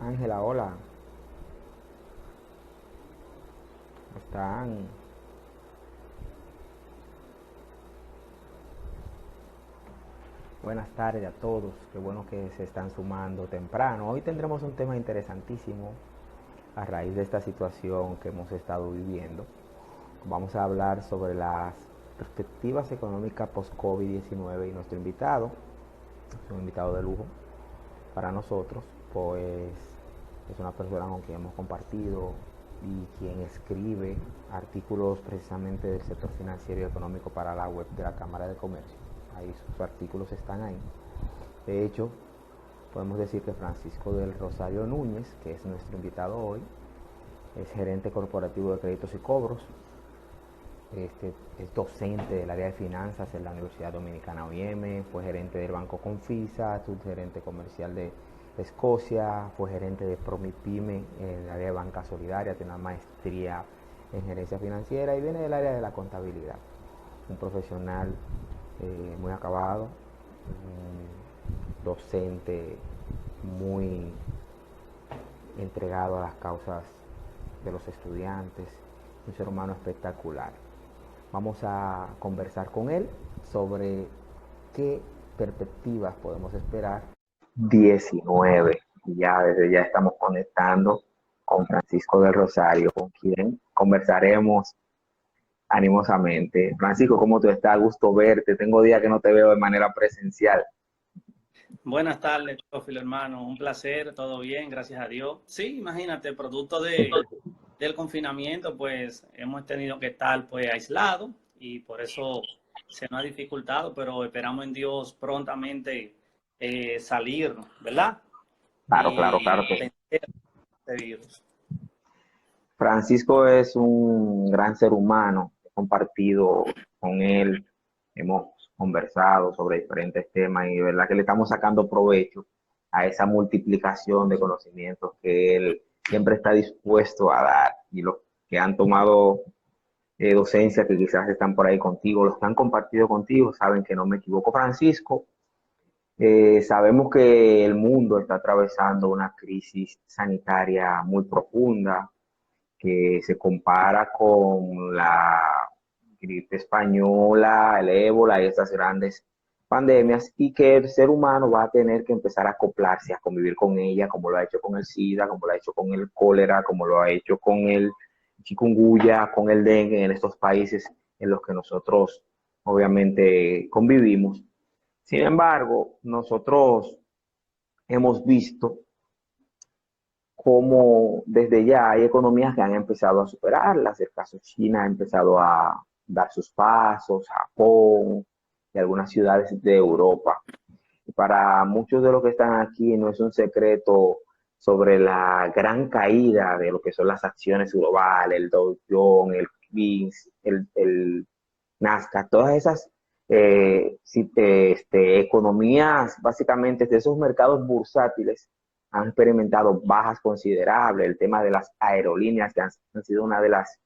Ángela, hola. ¿Cómo están? Buenas tardes a todos. Qué bueno que se están sumando temprano. Hoy tendremos un tema interesantísimo a raíz de esta situación que hemos estado viviendo. Vamos a hablar sobre las perspectivas económicas post-COVID-19 y nuestro invitado, es un invitado de lujo para nosotros, pues es una persona con quien hemos compartido y quien escribe artículos precisamente del sector financiero y económico para la web de la Cámara de Comercio. Ahí sus artículos están ahí. De hecho, podemos decir que Francisco del Rosario Núñez, que es nuestro invitado hoy, es gerente corporativo de créditos y cobros, es docente del área de finanzas en la Universidad Dominicana OIM, fue gerente del Banco Confisa, subgerente comercial de Escocia, fue gerente de Promipyme en el área de banca solidaria, tiene una maestría en gerencia financiera y viene del área de la contabilidad. Un profesional muy acabado, un docente muy entregado a las causas de los estudiantes, un ser humano espectacular. Vamos a conversar con él sobre qué perspectivas podemos esperar. 19. Ya desde ya estamos conectando con Francisco del Rosario, con quien conversaremos animosamente. Francisco, ¿cómo tú estás? Gusto verte. Tengo días que no te veo de manera presencial. Buenas tardes, Teófilo, hermano. Un placer, todo bien, gracias a Dios. Sí, imagínate, producto del confinamiento, pues hemos tenido que estar pues aislados y por eso se nos ha dificultado, pero esperamos en Dios prontamente salir, ¿verdad? Claro, claro, Y claro que sí. vencer este virus. Francisco es un gran ser humano. He compartido con él, hemos conversado sobre diferentes temas y de verdad que le estamos sacando provecho a esa multiplicación de conocimientos que él siempre está dispuesto a dar. Y los que han tomado docencia, que quizás están por ahí contigo, los que han compartido contigo, saben que no me equivoco. Francisco, sabemos que el mundo está atravesando una crisis sanitaria muy profunda que se compara con la gripe española, el ébola y estas grandes pandemias, y que el ser humano va a tener que empezar a acoplarse, a convivir con ella, como lo ha hecho con el SIDA, como lo ha hecho con el cólera, como lo ha hecho con el chikungunya, con el dengue en estos países en los que nosotros obviamente convivimos. Sin embargo, nosotros hemos visto cómo desde ya hay economías que han empezado a superarlas. El caso China ha empezado a dar sus pasos, Japón y algunas ciudades de Europa. Y para muchos de los que están aquí no es un secreto sobre la gran caída de lo que son las acciones globales, el Dow Jones, el VIX, el Nasdaq, todas esas economías, básicamente de esos mercados bursátiles, han experimentado bajas considerables. El tema de las aerolíneas, que han sido una de las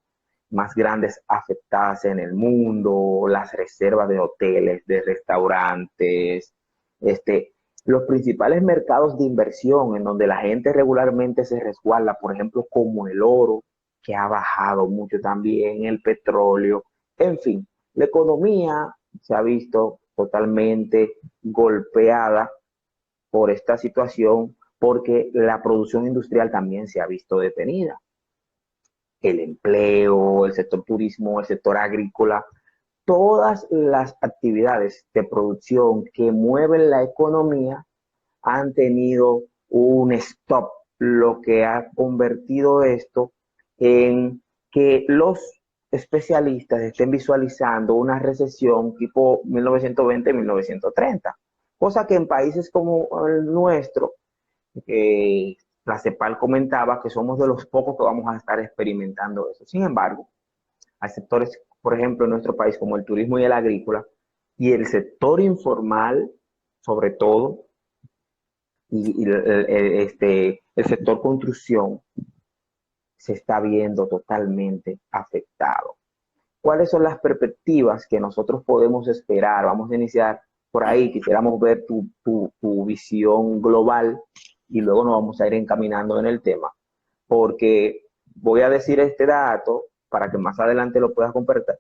más grandes afectadas en el mundo, las reservas de hoteles, de restaurantes, los principales mercados de inversión en donde la gente regularmente se resguarda, por ejemplo, como el oro, que ha bajado mucho también, el petróleo, en fin, la economía se ha visto totalmente golpeada por esta situación porque la producción industrial también se ha visto detenida. El empleo, el sector turismo, el sector agrícola, todas las actividades de producción que mueven la economía han tenido un stop, lo que ha convertido esto en que los especialistas estén visualizando una recesión tipo 1920-1930, cosa que en países como el nuestro, la CEPAL comentaba que somos de los pocos que vamos a estar experimentando eso. Sin embargo, hay sectores, por ejemplo, en nuestro país como el turismo y el agrícola, y el sector informal, sobre todo, el sector construcción se está viendo totalmente afectado. ¿Cuáles son las perspectivas que nosotros podemos esperar? Vamos a iniciar por ahí. Quisiéramos ver tu visión global y luego nos vamos a ir encaminando en el tema, porque voy a decir este dato para que más adelante lo puedas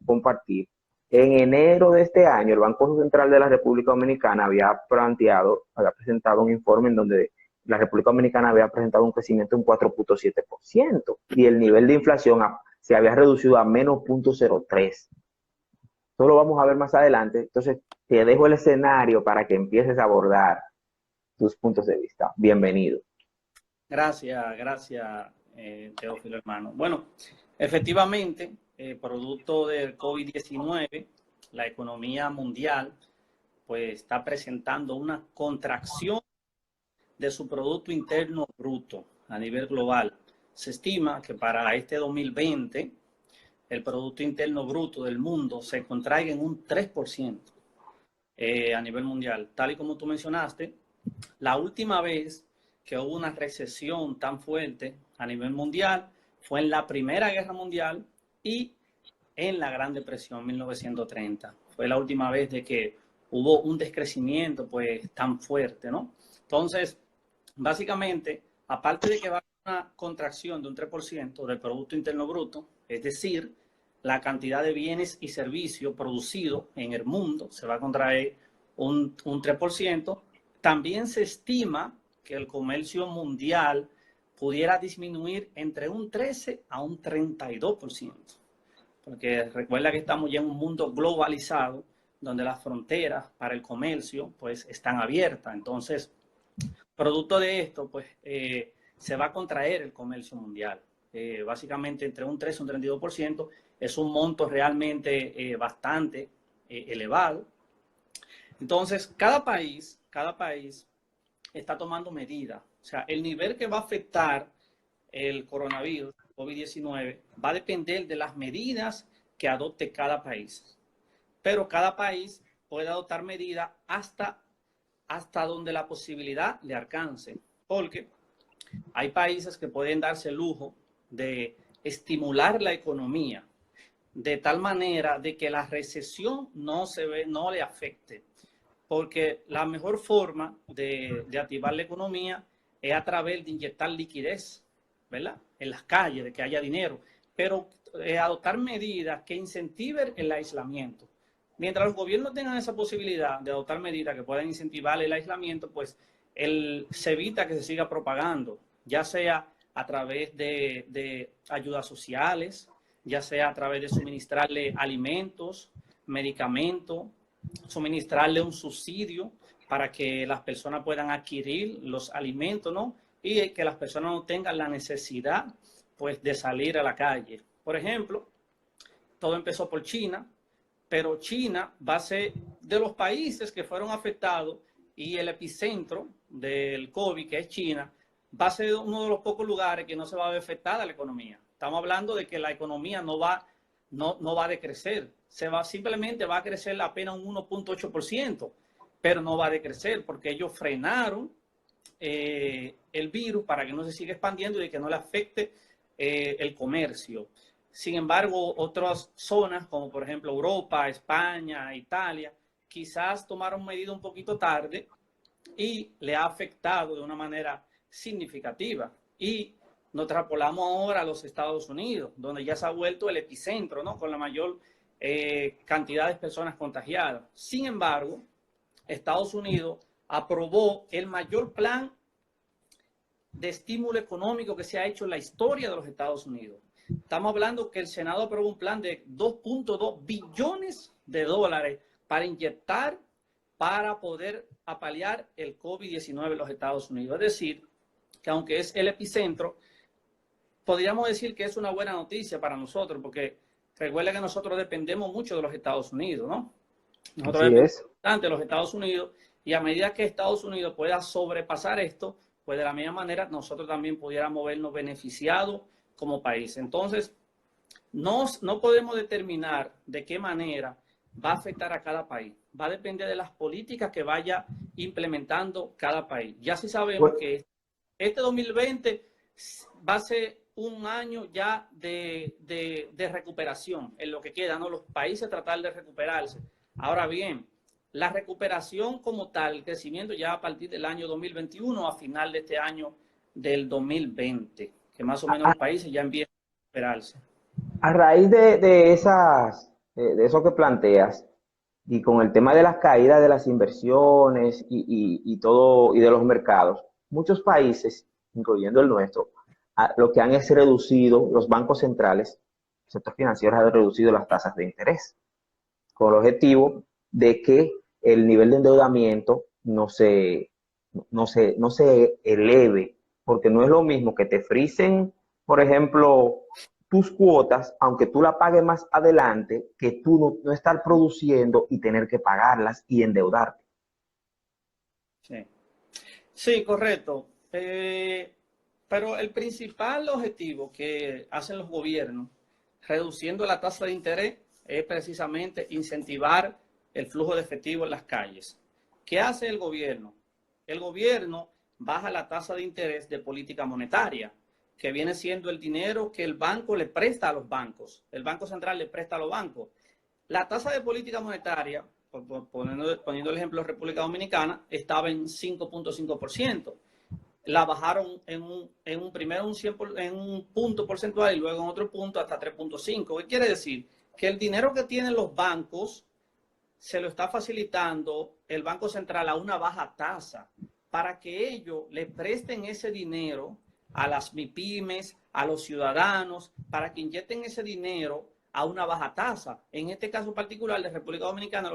compartir. En enero de este año, el Banco Central de la República Dominicana había presentado un informe en donde la República Dominicana había presentado un crecimiento de un 4.7% y el nivel de inflación se había reducido a menos 0.03. Eso lo vamos a ver más adelante. Entonces, te dejo el escenario para que empieces a abordar tus puntos de vista. Bienvenido. Gracias, Teófilo, hermano. Bueno, efectivamente, producto del COVID-19, la economía mundial pues está presentando una contracción de su Producto Interno Bruto a nivel global. Se estima que para este 2020 el Producto Interno Bruto del mundo se contraiga en un 3% a nivel mundial. Tal y como tú mencionaste, la última vez que hubo una recesión tan fuerte a nivel mundial fue en la Primera Guerra Mundial y en la Gran Depresión 1930. Fue la última vez de que hubo un descrecimiento pues tan fuerte, ¿no? Entonces, básicamente, aparte de que va a haber una contracción de un 3% del Producto Interno Bruto, es decir, la cantidad de bienes y servicios producidos en el mundo se va a contraer un 3%, también se estima que el comercio mundial pudiera disminuir entre un 13 a un 32%. Porque recuerda que estamos ya en un mundo globalizado, donde las fronteras para el comercio pues están abiertas. Entonces, producto de esto, pues se va a contraer el comercio mundial. Básicamente entre un 13 y un 32%, es un monto realmente bastante elevado. Entonces, cada país está tomando medidas. O sea, el nivel que va a afectar el coronavirus, COVID-19, va a depender de las medidas que adopte cada país. Pero cada país puede adoptar medidas hasta donde la posibilidad le alcance. Porque hay países que pueden darse el lujo de estimular la economía de tal manera de que la recesión no le afecte. Porque la mejor forma de activar la economía es a través de inyectar liquidez, ¿verdad? En las calles, de que haya dinero, pero adoptar medidas que incentiven el aislamiento. Mientras los gobiernos tengan esa posibilidad de adoptar medidas que puedan incentivar el aislamiento, pues se evita que se siga propagando, ya sea a través de ayudas sociales, ya sea a través de suministrarle alimentos, medicamentos, suministrarle un subsidio para que las personas puedan adquirir los alimentos, ¿no? Y que las personas no tengan la necesidad, pues, de salir a la calle. Por ejemplo, todo empezó por China, pero China va a ser de los países que fueron afectados y el epicentro del COVID, que es China, va a ser uno de los pocos lugares que no se va a ver afectada la economía. Estamos hablando de que la economía no va a decrecer, simplemente va a crecer apenas un 1.8%, pero no va a decrecer porque ellos frenaron el virus para que no se siga expandiendo y que no le afecte el comercio. Sin embargo, otras zonas, como por ejemplo Europa, España, Italia, quizás tomaron medidas un poquito tarde y le ha afectado de una manera significativa. Y nos trasladamos ahora a los Estados Unidos, donde ya se ha vuelto el epicentro, ¿no? Con la mayor cantidad de personas contagiadas. Sin embargo, Estados Unidos aprobó el mayor plan de estímulo económico que se ha hecho en la historia de los Estados Unidos. Estamos hablando que el Senado aprobó un plan de 2.2 billones de dólares para inyectar para poder apalear el COVID-19 en los Estados Unidos. Es decir, que aunque es el epicentro, podríamos decir que es una buena noticia para nosotros, porque recuerda que nosotros dependemos mucho de los Estados Unidos, ¿no? Nosotros dependemos bastante de los Estados Unidos, y a medida que Estados Unidos pueda sobrepasar esto, pues de la misma manera nosotros también pudiéramos vernos beneficiados como país. Entonces, no podemos determinar de qué manera va a afectar a cada país. Va a depender de las políticas que vaya implementando cada país. Ya sí sabemos que este 2020 va a ser un año ya de recuperación en lo que queda, ¿no? Los países tratar de recuperarse. Ahora bien, la recuperación como tal, el crecimiento ya a partir del año 2021 a final de este año del 2020, que más o menos los países ya empiezan a recuperarse. A raíz de eso que planteas, y con el tema de las caídas de las inversiones y todo, y de los mercados, muchos países, incluyendo el nuestro, lo que han es reducido, los bancos centrales, el sector financiero ha reducido las tasas de interés, con el objetivo de que el nivel de endeudamiento no se eleve, porque no es lo mismo que te frisen, por ejemplo, tus cuotas, aunque tú la pagues más adelante, que tú no estar produciendo y tener que pagarlas y endeudarte. Sí, sí, correcto. Pero el principal objetivo que hacen los gobiernos, reduciendo la tasa de interés, es precisamente incentivar el flujo de efectivo en las calles. ¿Qué hace el gobierno? El gobierno baja la tasa de interés de política monetaria, que viene siendo el dinero que el banco le presta a los bancos. El Banco Central le presta a los bancos. La tasa de política monetaria, poniendo el ejemplo de República Dominicana, estaba en 5.5%. La bajaron primero en un punto porcentual y luego en otro punto hasta 3.5. ¿Qué quiere decir? Que el dinero que tienen los bancos se lo está facilitando el Banco Central a una baja tasa para que ellos le presten ese dinero a las MIPYMES, a los ciudadanos, para que inyecten ese dinero a una baja tasa. En este caso particular de República Dominicana,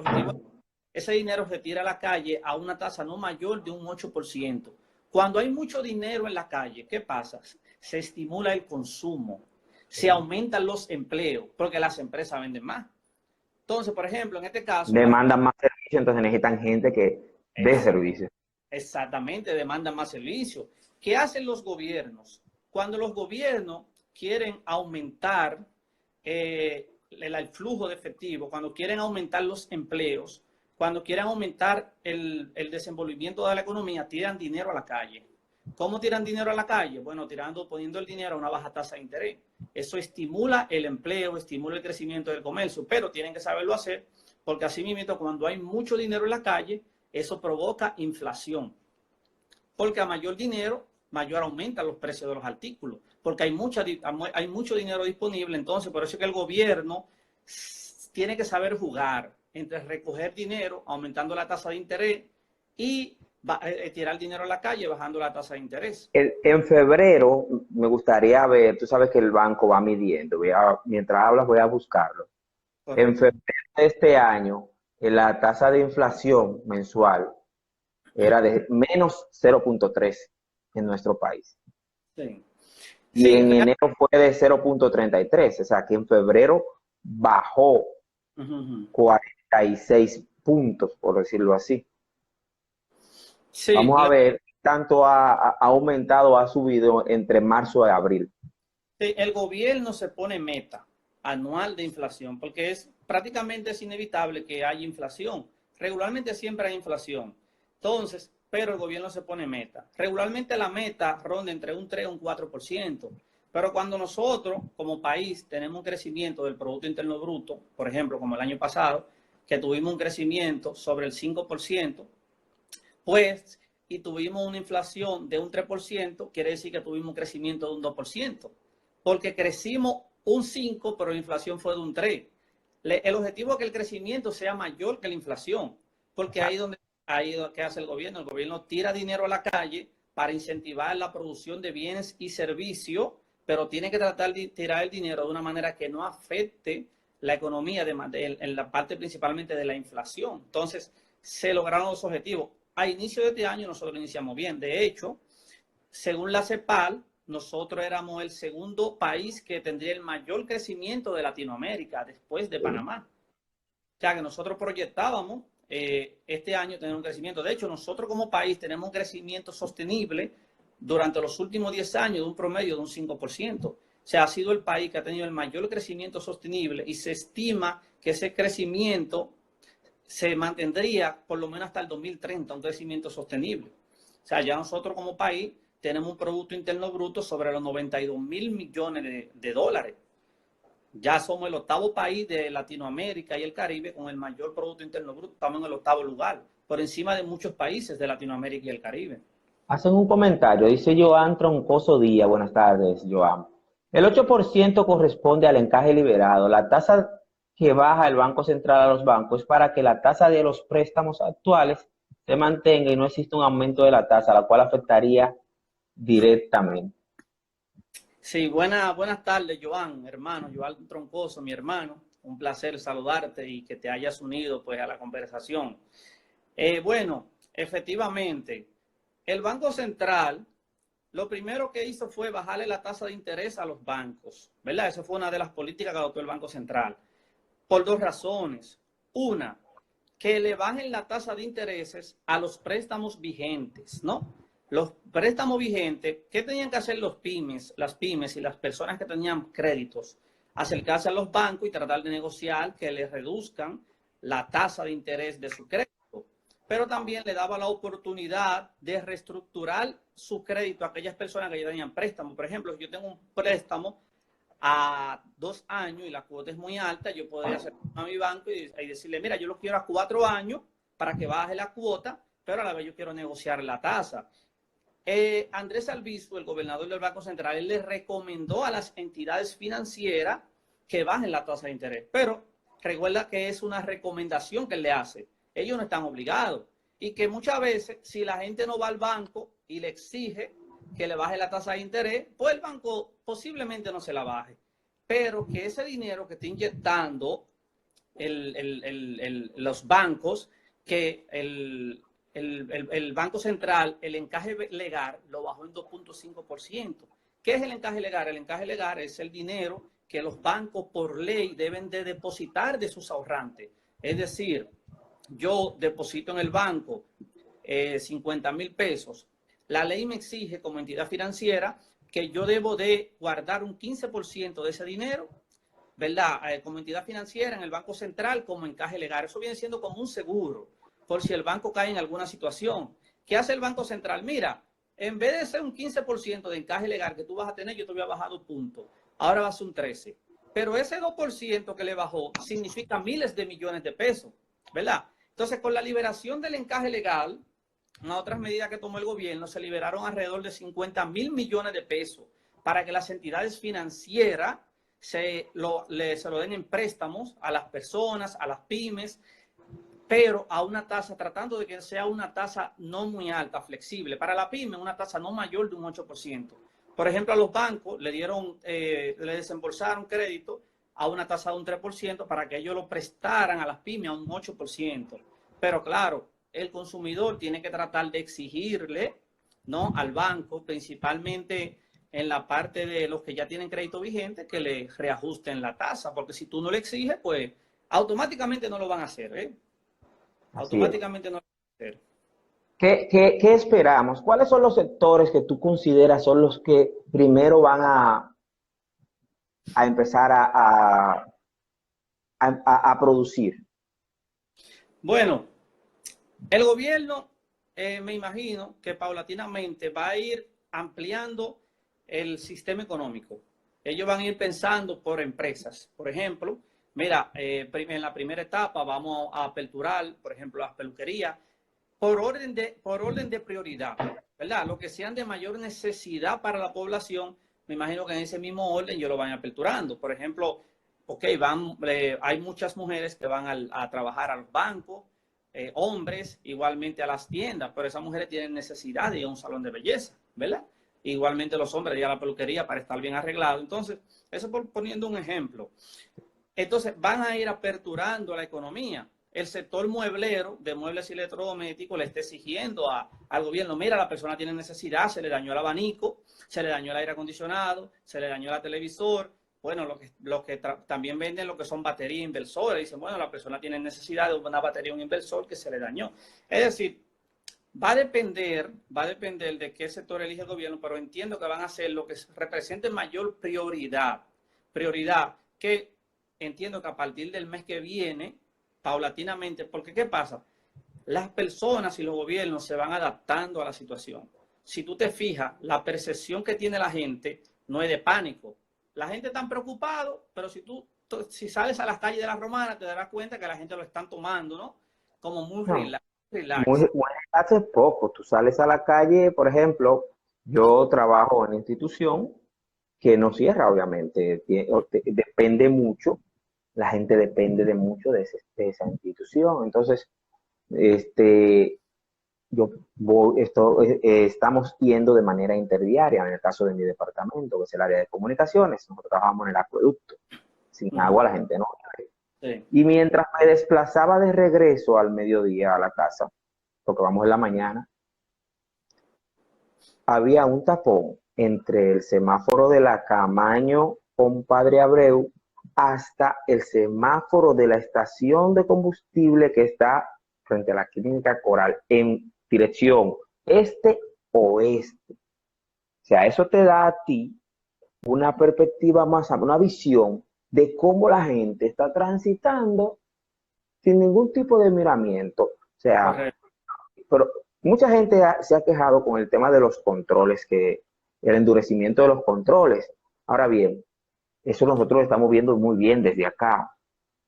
ese dinero se tira a la calle a una tasa no mayor de un 8%. Cuando hay mucho dinero en la calle, ¿qué pasa? Se estimula el consumo, se aumentan los empleos, porque las empresas venden más. Entonces, por ejemplo, en este caso... Demandan más servicios, entonces necesitan gente que dé servicios. Exactamente, demandan más servicios. ¿Qué hacen los gobiernos? Cuando los gobiernos quieren aumentar el flujo de efectivo, cuando quieren aumentar los empleos, cuando quieren aumentar el desenvolvimiento de la economía, tiran dinero a la calle. ¿Cómo tiran dinero a la calle? Bueno, poniendo el dinero a una baja tasa de interés. Eso estimula el empleo, estimula el crecimiento del comercio, pero tienen que saberlo hacer, porque así mismo, cuando hay mucho dinero en la calle, eso provoca inflación. Porque a mayor dinero, mayor aumentan los precios de los artículos, porque hay mucho dinero disponible. Entonces, por eso es que el gobierno tiene que saber jugar entre recoger dinero, aumentando la tasa de interés, y tirar dinero a la calle, bajando la tasa de interés. En febrero me gustaría ver, tú sabes que el banco va midiendo, mientras hablas voy a buscarlo. Correcto. En febrero de este año, la tasa de inflación mensual era de menos 0.3 en nuestro país. Sí. Y Sí, en enero fue de 0.33, o sea que en febrero bajó 46 puntos, por decirlo así. Sí, Vamos a ver tanto ha aumentado o ha subido entre marzo y abril. el gobierno se pone meta anual de inflación, porque prácticamente es inevitable que haya inflación. Regularmente siempre hay inflación. Entonces, pero el gobierno se pone meta. Regularmente la meta ronda entre un 3 y un 4%. Pero cuando nosotros, como país, tenemos un crecimiento del Producto Interno Bruto, por ejemplo, como el año pasado, que tuvimos un crecimiento sobre el 5%, pues, y tuvimos una inflación de un 3%, quiere decir que tuvimos un crecimiento de un 2%, porque crecimos un 5%, pero la inflación fue de un 3%. El objetivo es que el crecimiento sea mayor que la inflación, porque ahí ¿qué hace el gobierno? El gobierno tira dinero a la calle para incentivar la producción de bienes y servicios, pero tiene que tratar de tirar el dinero de una manera que no afecte la economía en la parte principalmente de la inflación. Entonces, se lograron los objetivos. A inicio de este año nosotros iniciamos bien. De hecho, según la CEPAL, nosotros éramos el segundo país que tendría el mayor crecimiento de Latinoamérica después de Panamá. O sea que nosotros proyectábamos este año tener un crecimiento. De hecho, nosotros como país tenemos un crecimiento sostenible durante los últimos 10 años de un promedio de un 5%. O sea, ha sido el país que ha tenido el mayor crecimiento sostenible y se estima que ese crecimiento se mantendría por lo menos hasta el 2030, un crecimiento sostenible. O sea, ya nosotros como país tenemos un Producto Interno Bruto sobre los 92.000 millones de dólares. Ya somos el 8º país de Latinoamérica y el Caribe con el mayor Producto Interno Bruto. Estamos en el 8º lugar, por encima de muchos países de Latinoamérica y el Caribe. Hacen un comentario, dice Joan Troncoso Díaz, buenas tardes, Joan. El 8% corresponde al encaje liberado. La tasa que baja el Banco Central a los bancos es para que la tasa de los préstamos actuales se mantenga y no exista un aumento de la tasa, la cual afectaría directamente. Sí, buenas tardes, Joan, hermano, Joan Troncoso, mi hermano. Un placer saludarte y que te hayas unido pues a la conversación. Bueno, efectivamente, el Banco Central lo primero que hizo fue bajarle la tasa de interés a los bancos, ¿verdad? Esa fue una de las políticas que adoptó el Banco Central, por 2 razones. Una, que le bajen la tasa de intereses a los préstamos vigentes, ¿no? Los préstamos vigentes, ¿qué tenían que hacer las pymes y las personas que tenían créditos? Acercarse a los bancos y tratar de negociar que les reduzcan la tasa de interés de su crédito, pero también le daba la oportunidad de reestructurar su crédito a aquellas personas que ya tenían préstamo. Por ejemplo, si yo tengo un préstamo a 2 años y la cuota es muy alta, yo podría hacer a mi banco y decirle, mira, yo lo quiero a 4 años para que baje la cuota, pero a la vez yo quiero negociar la tasa. Andrés Albizu, el gobernador del Banco Central, él le recomendó a las entidades financieras que bajen la tasa de interés, pero recuerda que es una recomendación que él le hace. Ellos no están obligados y que muchas veces si la gente no va al banco y le exige que le baje la tasa de interés, pues el banco posiblemente no se la baje, pero que ese dinero que está inyectando los bancos, que el Banco Central, el encaje legal lo bajó en 2.5%. ¿Qué es el encaje legal? El encaje legal es el dinero que los bancos por ley deben de depositar de sus ahorrantes. Es decir, yo deposito en el banco 50,000 pesos. La ley me exige como entidad financiera que yo debo de guardar un 15% de ese dinero, ¿verdad? Como entidad financiera en el Banco Central como encaje legal. Eso viene siendo como un seguro por si el banco cae en alguna situación. ¿Qué hace el Banco Central? Mira, en vez de ser un 15% de encaje legal que tú vas a tener, yo te voy a bajar 2 puntos. Ahora va a ser un 13%. Pero ese 2% que le bajó significa miles de millones de pesos, ¿verdad? Entonces, con la liberación del encaje legal, en otras medidas que tomó el gobierno, se liberaron alrededor de 50,000 millones de pesos para que las entidades financieras se lo den en préstamos a las personas, a las pymes, pero a una tasa, tratando de que sea una tasa no muy alta, flexible. Para la pyme, una tasa no mayor de un 8%. Por ejemplo, a los bancos le desembolsaron crédito a una tasa de un 3% para que ellos lo prestaran a las pymes a un 8%. Pero claro, el consumidor tiene que tratar de exigirle, ¿no?, al banco, principalmente en la parte de los que ya tienen crédito vigente, que le reajusten la tasa, porque si tú no le exiges, pues automáticamente no lo van a hacer, ¿eh? Automáticamente no lo van a hacer. ¿Qué esperamos? ¿Cuáles son los sectores que tú consideras son los que primero van a empezar a producir? Bueno, el gobierno, me imagino que paulatinamente va a ir ampliando el sistema económico. Ellos van a ir pensando por empresas. Por ejemplo, mira, en la primera etapa vamos a aperturar, por ejemplo, las peluquerías por orden de prioridad, ¿verdad? Lo que sean de mayor necesidad para la población, me imagino que en ese mismo orden ellos lo van aperturando. Por ejemplo, hay muchas mujeres que van a trabajar a los bancos, hombres igualmente a las tiendas, pero esas mujeres tienen necesidad de ir a un salón de belleza, ¿verdad? Igualmente los hombres de ir a la peluquería para estar bien arreglados. Entonces, eso poniendo un ejemplo. Entonces, van a ir aperturando la economía. El sector mueblero de muebles y electrodomésticos le está exigiendo al gobierno, mira, la persona tiene necesidad, se le dañó el abanico, se le dañó el aire acondicionado, se le dañó el televisor. Bueno, los que también venden lo que son baterías inversores, dicen, bueno, la persona tiene necesidad de una batería, un inversor que se le dañó. Es decir, va a depender de qué sector elige el gobierno, pero entiendo que van a hacer lo que represente mayor prioridad. Prioridad que entiendo que a partir del mes que viene, paulatinamente, porque ¿qué pasa? Las personas y los gobiernos se van adaptando a la situación. Si tú te fijas, la percepción que tiene la gente no es de pánico. la gente está preocupada, pero si sales a las calles de la Romana, te darás cuenta que la gente lo están tomando, ¿no? Como muy No, relax. hace poco, tú sales a la calle, por ejemplo, yo trabajo en una institución que no cierra, obviamente, depende mucho, la gente depende de mucho de esa institución. Entonces, este, estamos yendo de manera interdiaria, en el caso de mi departamento, que es el área de comunicaciones. Nosotros trabajamos en el acueducto. Sin agua la gente no vive. Sí. Y mientras me desplazaba de regreso al mediodía a la casa, porque vamos en la mañana, había un tapón entre el semáforo de la Camaño con Padre Abreu hasta el semáforo de la estación de combustible que está frente a la Clínica Coral en dirección este-oeste. O sea, eso te da a ti una perspectiva más amplia, una visión de cómo la gente está transitando sin ningún tipo de miramiento. O sea, Correcto. pero mucha gente se ha quejado con el tema de los controles, el endurecimiento de los controles. Ahora bien, eso nosotros lo estamos viendo muy bien desde acá,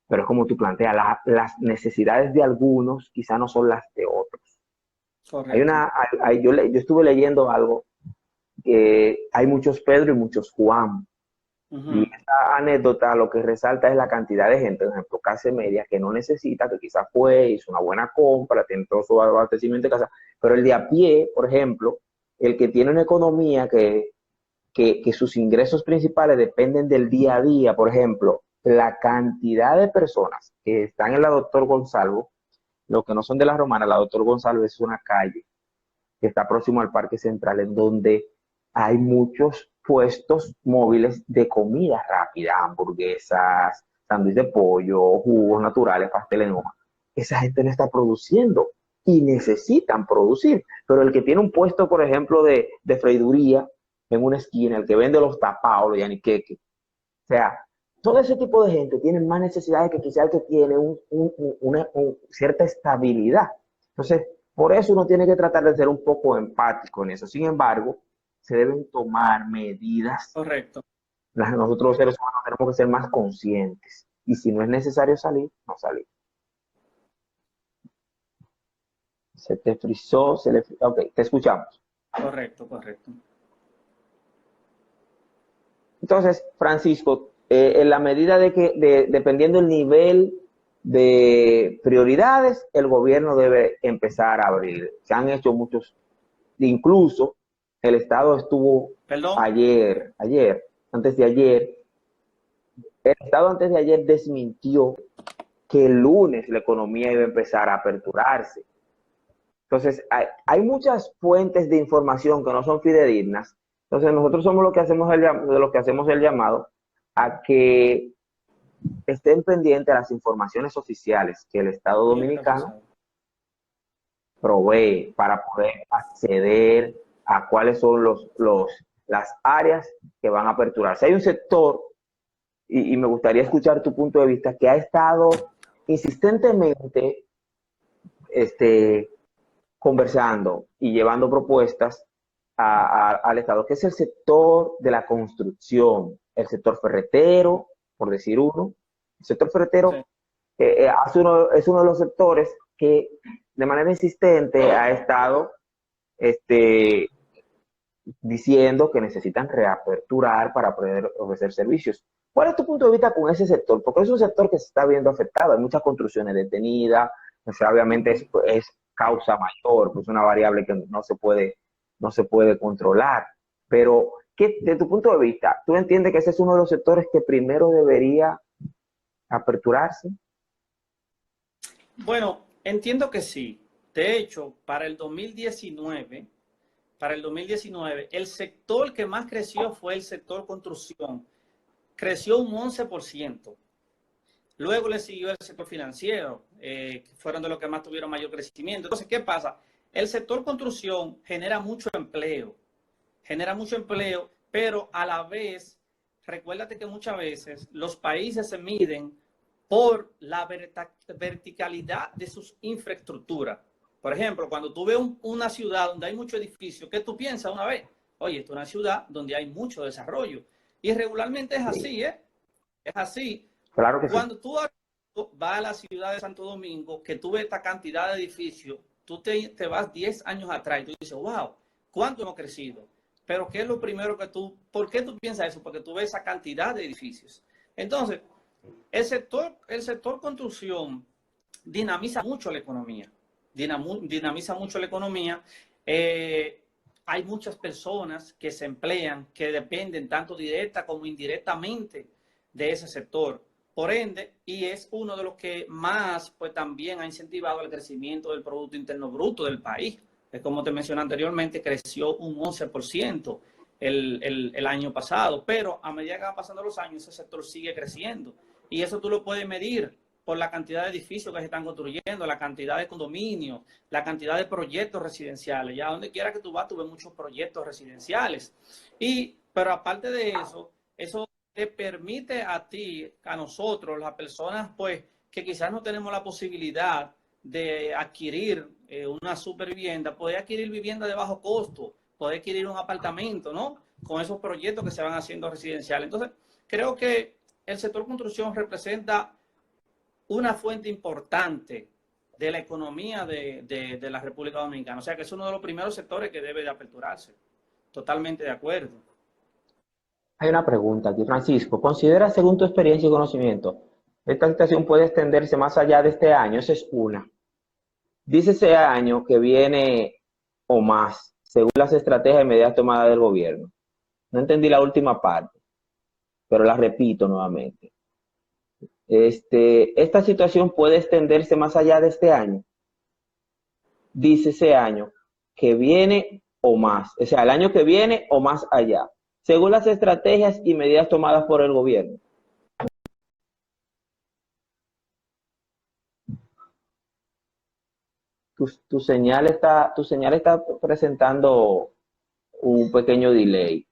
pero es como tú planteas, las necesidades de algunos quizá no son las de otros. Correcto. Yo estuve leyendo algo, que hay muchos Pedro y muchos Juan. Y esa anécdota lo que resalta es la cantidad de gente, por ejemplo, clase media, que no necesita, que quizás hizo una buena compra, tiene todo su abastecimiento de casa, pero el de a pie, por ejemplo, el que tiene una economía que sus ingresos principales dependen del día a día, por ejemplo, la cantidad de personas que están en la Doctor Gonzalo, los que no son de la Romana, la Doctor Gonzalo es una calle que está próximo al Parque Central, en donde hay muchos puestos móviles de comida rápida, hamburguesas, sándwiches de pollo, jugos naturales, pasteles en hoja. Esa gente no está produciendo y necesitan producir. Pero el que tiene un puesto, por ejemplo, de freiduría en una esquina, el que vende los tapados, los yaniqueques, o sea, todo ese tipo de gente tiene más necesidades que quizá el que tiene una cierta estabilidad. Entonces, por eso uno tiene que tratar de ser un poco empático en eso. Sin embargo, se deben tomar medidas. Correcto. Nosotros los seres humanos tenemos que ser más conscientes. Y si no es necesario salir, no salir. Se te frizó, ok, te escuchamos. Correcto, correcto. Entonces, Francisco, en la medida de que, dependiendo del nivel de prioridades, el gobierno debe empezar a abrir. Se han hecho muchos, incluso el Estado estuvo Perdón. antes de ayer, el Estado antes de ayer desmintió que el lunes la economía iba a empezar a aperturarse. Entonces, hay muchas fuentes de información que no son fidedignas. Entonces, nosotros somos los que hacemos el llamado a que estén pendientes de las informaciones oficiales que el Estado Dominicano provee para poder acceder a cuáles son las áreas que van a aperturarse. Hay un sector, y me gustaría escuchar tu punto de vista, que ha estado insistentemente conversando y llevando propuestas al Estado, que es el sector de la construcción, el sector ferretero, por decir uno. El sector ferretero Sí. es uno de los sectores que de manera insistente ha estado diciendo que necesitan reaperturar para poder ofrecer servicios. ¿Cuál es tu punto de vista con ese sector? Porque es un sector que se está viendo afectado. Hay muchas construcciones detenidas, o sea, obviamente es causa mayor, pues una variable que no se puede controlar. Pero, de tu punto de vista, ¿tú entiendes que ese es uno de los sectores que primero debería aperturarse? Bueno, entiendo que sí. De hecho, para el 2019, el sector que más creció fue el sector construcción. Creció un 11%. Luego le siguió el sector financiero, que fueron de los que más tuvieron mayor crecimiento. Entonces, ¿qué pasa? El sector construcción genera mucho empleo, pero a la vez, recuérdate que muchas veces los países se miden por la verticalidad de sus infraestructuras. Por ejemplo, cuando tú ves una ciudad donde hay mucho edificio, ¿qué tú piensas una vez? Oye, esto es una ciudad donde hay mucho desarrollo. Y regularmente es Sí, así, ¿eh? Es así. claro que sí. Cuando tú vas a la ciudad de Santo Domingo, que tú ves esta cantidad de edificios, tú te vas 10 años atrás y tú dices, wow, ¿cuánto hemos crecido? Pero ¿qué es lo primero que por qué tú piensas eso? Porque tú ves esa cantidad de edificios. Entonces, el sector construcción dinamiza mucho la economía. Dinamiza mucho la economía. Eh, Hay muchas personas que se emplean, que dependen tanto directa como indirectamente de ese sector. Por ende, y es uno de los que más, pues también ha incentivado el crecimiento del Producto Interno Bruto del país. Como te mencioné anteriormente, creció un 11% el año pasado, pero a medida que van pasando los años, ese sector sigue creciendo. Y eso tú lo puedes medir por la cantidad de edificios que se están construyendo, la cantidad de condominios, la cantidad de proyectos residenciales. Ya donde quiera que tú vas, tú ves muchos proyectos residenciales. Pero aparte de eso te permite a ti, a nosotros, las personas, pues, que quizás no tenemos la posibilidad de adquirir una supervivienda, poder adquirir vivienda de bajo costo, poder adquirir un apartamento, ¿no? Con esos proyectos que se van haciendo residenciales. Entonces, creo que el sector construcción representa una fuente importante de la economía de la República Dominicana. O sea que es uno de los primeros sectores que debe de aperturarse. Totalmente de acuerdo. Hay una pregunta aquí, Francisco. ¿Considera, según tu experiencia y conocimiento, esta situación puede extenderse más allá de este año? Esa es una. Dice ese año que viene o más, según las estrategias y medidas tomadas del gobierno. No entendí la última parte, pero la repito nuevamente. Esta situación puede extenderse más allá de este año. Dice ese año que viene o más, o sea, el año que viene o más allá, según las estrategias y medidas tomadas por el gobierno. Tu señal está presentando un pequeño delay.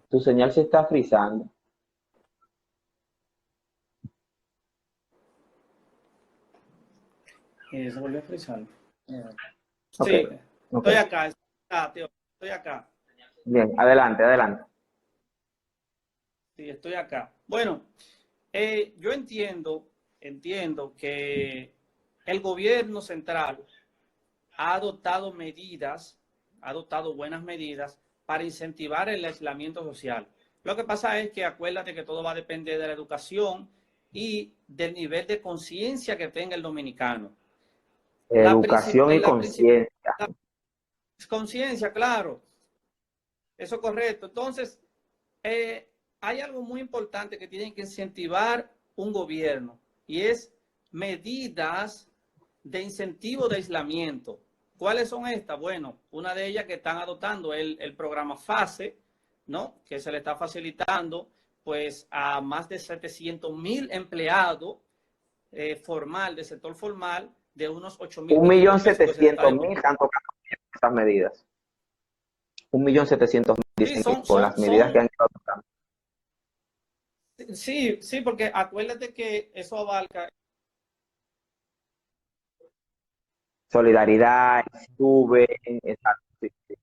Tu señal se está frizando. Se volvió a frisar. Ok, Sí, ok. tío, estoy acá. Bien, adelante, adelante. Sí, estoy acá. Bueno, yo entiendo que el gobierno central ha adoptado buenas medidas para incentivar el aislamiento social. Lo que pasa es que acuérdate que todo va a depender de la educación y del nivel de conciencia que tenga el dominicano. Educación y La principal conciencia. conciencia, claro, eso es correcto. Entonces, eh, hay algo muy importante que tiene que incentivar un gobierno y es medidas de incentivo de aislamiento. ¿Cuáles son estas? Bueno, una de ellas que están adoptando el programa FASE, ¿no? Que se le está facilitando pues a más de 700,000 empleados del sector formal, de unos 8.500 pesos que se le está 1.700.000 devolviendo. están tocando estas medidas. 1.700.000 Sí, dicen que con las medidas que han estado tocando. sí, sí, porque acuérdate que eso abarca. Solidaridad, sube, exacto, sí, sí.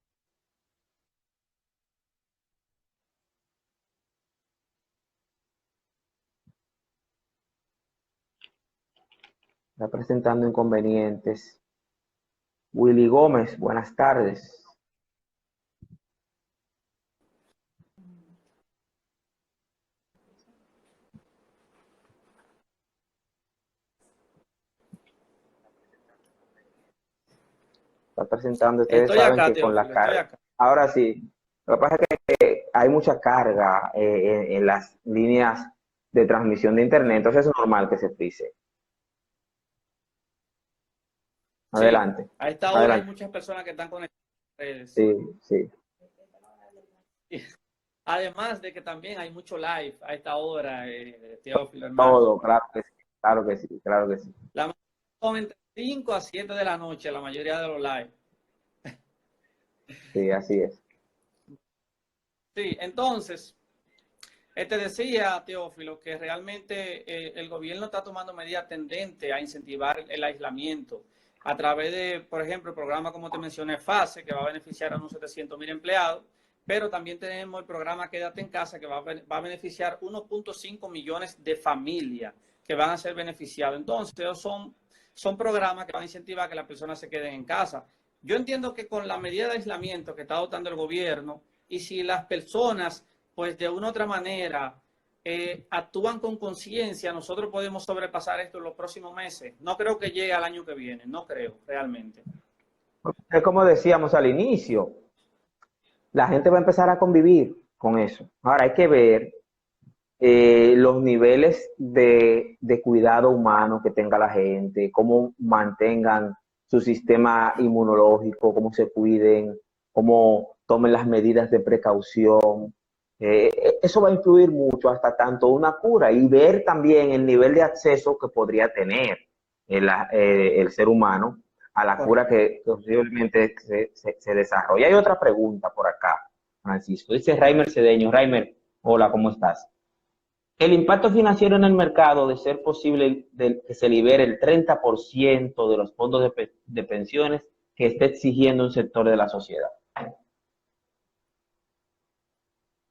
Está presentando inconvenientes. Willy Gómez, buenas tardes. Está presentando, ustedes Estoy saben acá, que con la Teófilo, estoy carga. acá. Ahora sí, lo que pasa es que hay mucha carga en las líneas de transmisión de internet, entonces es normal que se frice. Sí, Adelante, a esta hora hay adelante. muchas personas que están conectadas a las redes. Sí, sí, Además de que también hay mucho live a esta hora, Teófilo, hermano. todo, claro que sí, claro que sí, claro que sí. La mayoría son entre 5 a 7 de la noche, la mayoría de los live. Sí, así es. Sí, entonces, te decía, Teófilo, que realmente el gobierno está tomando medidas tendentes a incentivar el aislamiento a través de, por ejemplo, el programa, como te mencioné, FASE, que va a beneficiar a unos 700,000 empleados, pero también tenemos el programa Quédate en Casa, que va a beneficiar 1.5 millones de familias que van a ser beneficiados. Entonces, son programas que van a incentivar a que las personas se queden en casa. Yo entiendo que con la medida de aislamiento que está adoptando el gobierno, y si las personas, pues de una u otra manera, actúan con conciencia, nosotros podemos sobrepasar esto en los próximos meses. No creo que llegue al año que viene, no creo, realmente. Es como decíamos al inicio, la gente va a empezar a convivir con eso. Ahora hay que ver los niveles de cuidado humano que tenga la gente, cómo mantengan su sistema inmunológico, cómo se cuiden, cómo tomen las medidas de precaución. Eso va a influir mucho hasta tanto una cura y ver también el nivel de acceso que podría tener el ser humano a la cura que posiblemente se desarrolla. Hay otra pregunta por acá, Francisco. Dice Raimer Cedeño. Raimer, hola, ¿cómo estás? El impacto financiero en el mercado, de ser posible que se libere el 30% de los fondos de pensiones que está exigiendo un sector de la sociedad.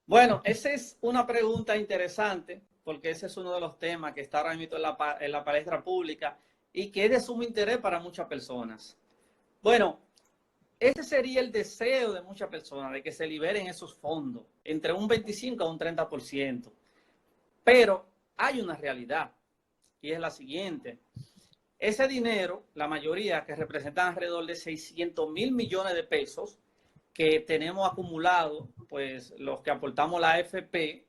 Bueno, esa es una pregunta interesante, porque ese es uno de los temas que está ahora mismo en la palestra pública y que es de sumo interés para muchas personas. Bueno, ese sería el deseo de muchas personas, de que se liberen esos fondos, entre un 25 a un 30%. Pero hay una realidad, y es la siguiente. Ese dinero, la mayoría, que representan alrededor de 600.000 millones de pesos, que tenemos acumulado, pues los que aportamos la AFP,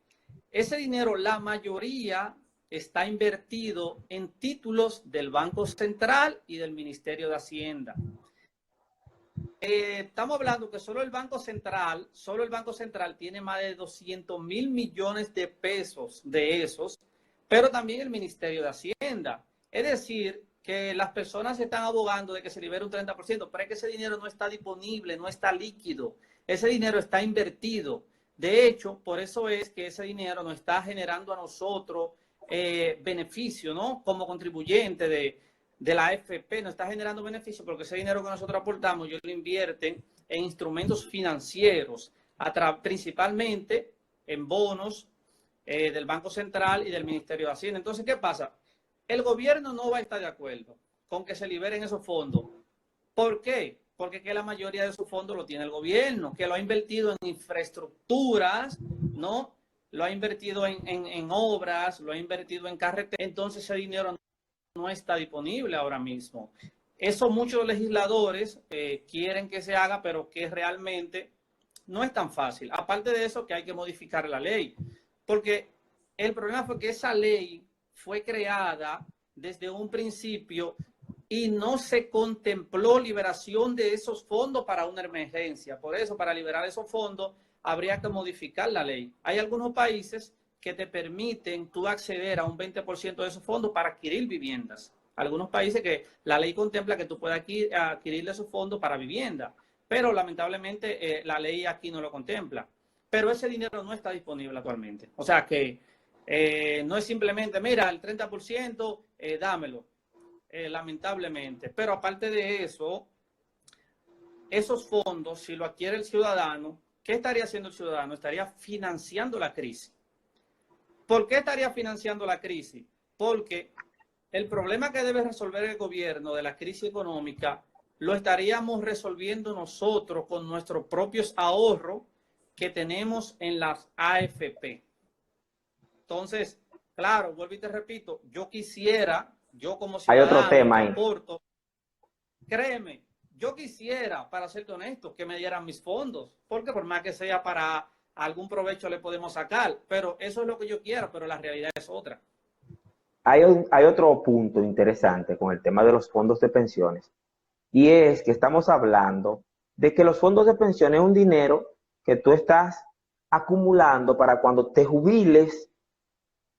ese dinero, la mayoría está invertido en títulos del Banco Central y del Ministerio de Hacienda. Estamos hablando que solo el Banco Central tiene más de 200.000 millones de pesos de esos, pero también el Ministerio de Hacienda. Es decir, que las personas están abogando de que se libere un 30%, pero es que ese dinero no está disponible, no está líquido. Ese dinero está invertido. De hecho, por eso es que ese dinero nos está generando a nosotros beneficio, ¿no? Como contribuyente de la AFP, nos está generando beneficio porque ese dinero que nosotros aportamos, ellos lo invierten en instrumentos financieros, principalmente en bonos del Banco Central y del Ministerio de Hacienda. Entonces, ¿qué pasa? El gobierno no va a estar de acuerdo con que se liberen esos fondos. ¿Por qué? Porque que la mayoría de esos fondos lo tiene el gobierno, que lo ha invertido en infraestructuras, ¿no? Lo ha invertido en obras, lo ha invertido en carreteras. Entonces ese dinero no está disponible ahora mismo. Eso muchos legisladores quieren que se haga, pero que realmente no es tan fácil. Aparte de eso, que hay que modificar la ley, porque el problema fue que esa ley fue creada desde un principio y no se contempló liberación de esos fondos para una emergencia. Por eso, para liberar esos fondos, habría que modificar la ley. Hay algunos países que te permiten tú acceder a un 20% de esos fondos para adquirir viviendas. Algunos países que la ley contempla que tú puedes adquirir esos fondos para vivienda, pero lamentablemente la ley aquí no lo contempla. Pero ese dinero no está disponible actualmente. O sea que no es simplemente, mira, el 30%, dámelo, lamentablemente. Pero aparte de eso, esos fondos, si lo adquiere el ciudadano, ¿qué estaría haciendo el ciudadano? Estaría financiando la crisis. ¿Por qué estaría financiando la crisis? Porque el problema que debe resolver el gobierno de la crisis económica lo estaríamos resolviendo nosotros con nuestros propios ahorros que tenemos en las AFP. Entonces, claro, vuelvo y te repito, yo quisiera, yo como ciudadano, hay otro tema ahí. aporto, créeme, yo quisiera, para serte honesto, que me dieran mis fondos, porque por más que sea para algún provecho le podemos sacar, pero eso es lo que yo quiero, pero la realidad es otra. Hay otro punto interesante con el tema de los fondos de pensiones, y es que estamos hablando de que los fondos de pensiones es un dinero que tú estás acumulando para cuando te jubiles,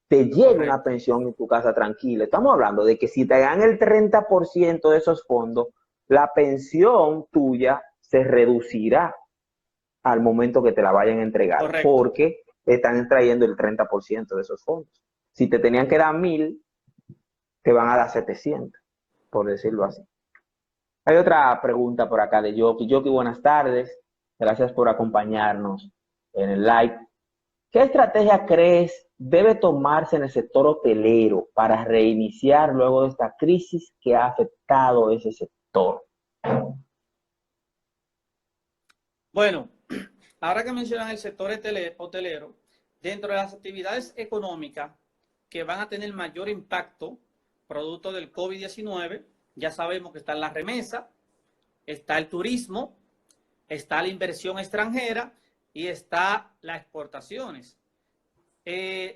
te llegue una pensión en tu casa tranquila. Estamos hablando de que si te dan el 30% de esos fondos, la pensión tuya se reducirá al momento que te la vayan a entregar. Correcto. Porque están extrayendo el 30% de esos fondos. Si te tenían que dar 1.000, te van a dar 700, por decirlo así. Hay otra pregunta por acá de Yoki. Yoki, buenas tardes. Gracias por acompañarnos en el live. ¿Qué estrategia crees debe tomarse en el sector hotelero para reiniciar luego de esta crisis que ha afectado ese sector? Bueno, ahora que mencionan el sector hotelero, dentro de las actividades económicas que van a tener mayor impacto producto del COVID-19, ya sabemos que está la remesa, está el turismo, está la inversión extranjera y está las exportaciones.